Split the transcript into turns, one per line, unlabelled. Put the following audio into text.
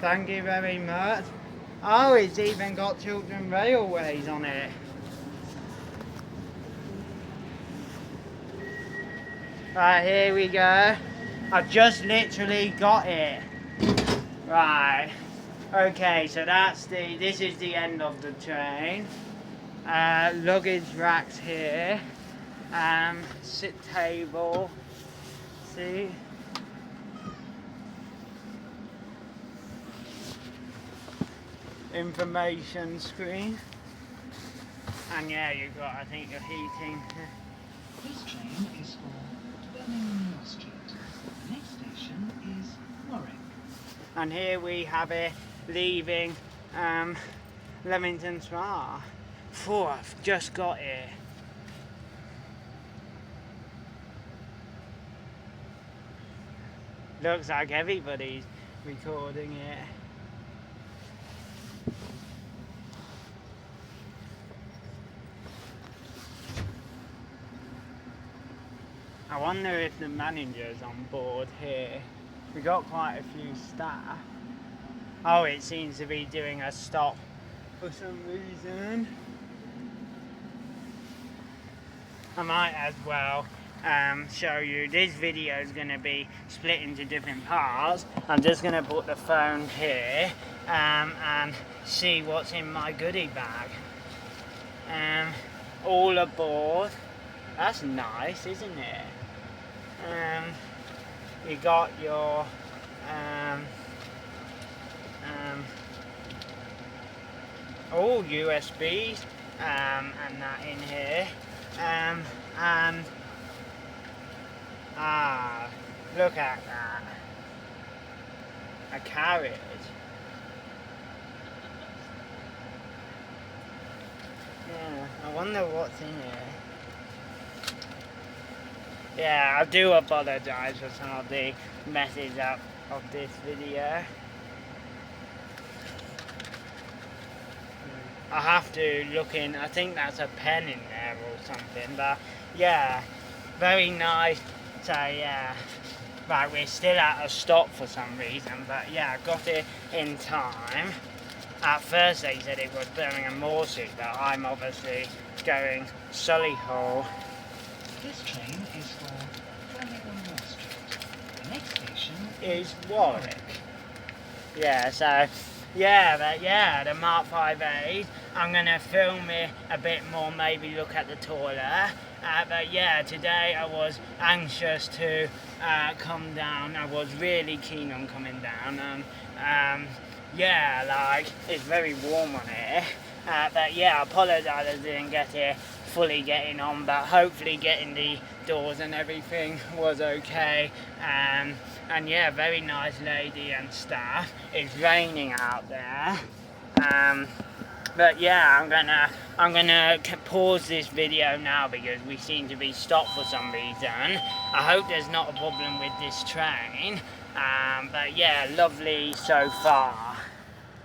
thank you very much. Oh, it's even got Chiltren Railways on it. Right, here we go. I've just literally got it. Right. Okay, so this is the end of the train. Luggage racks here. Sit table. See? Information screen. And yeah, you've got, I think, your heating.
This train is for Birmingham Street. The next station is Warwick.
And here we have it leaving Leamington Spa. Phew, I've just got it. Looks like everybody's recording it. I wonder if the manager's on board here. We got quite a few staff. Oh, it seems to be doing a stop for some reason. I might as well show you. This video is going to be split into different parts. I'm just going to put the phone here and see what's in my goodie bag. All aboard. That's nice, isn't it? You got your all USBs and that in here, and look at that, a carriage. Yeah, I wonder what's in here. Yeah, I do apologise for some of the messes up of this video. I have to look in, I think that's a pen in there or something, but yeah, very nice. So yeah, right, we're still at a stop for some reason, but yeah, I got it in time. At first they said it was Birmingham Street, but I'm obviously going Solihull.
This train is for Birmingham Street. The next station
is Warwick. Yeah, so yeah, but yeah, the Mark 5A. I'm gonna film it a bit more, maybe look at the toilet. But yeah, today I was anxious to come down. I was really keen on coming down. Yeah, like it's very warm on here. But yeah, I apologise I didn't get here fully getting on, but hopefully getting the doors and everything was okay. And yeah, very nice lady and staff. It's raining out there. But yeah, I'm gonna pause this video now because we seem to be stopped for some reason. I hope there's not a problem with this train. But yeah, lovely so far.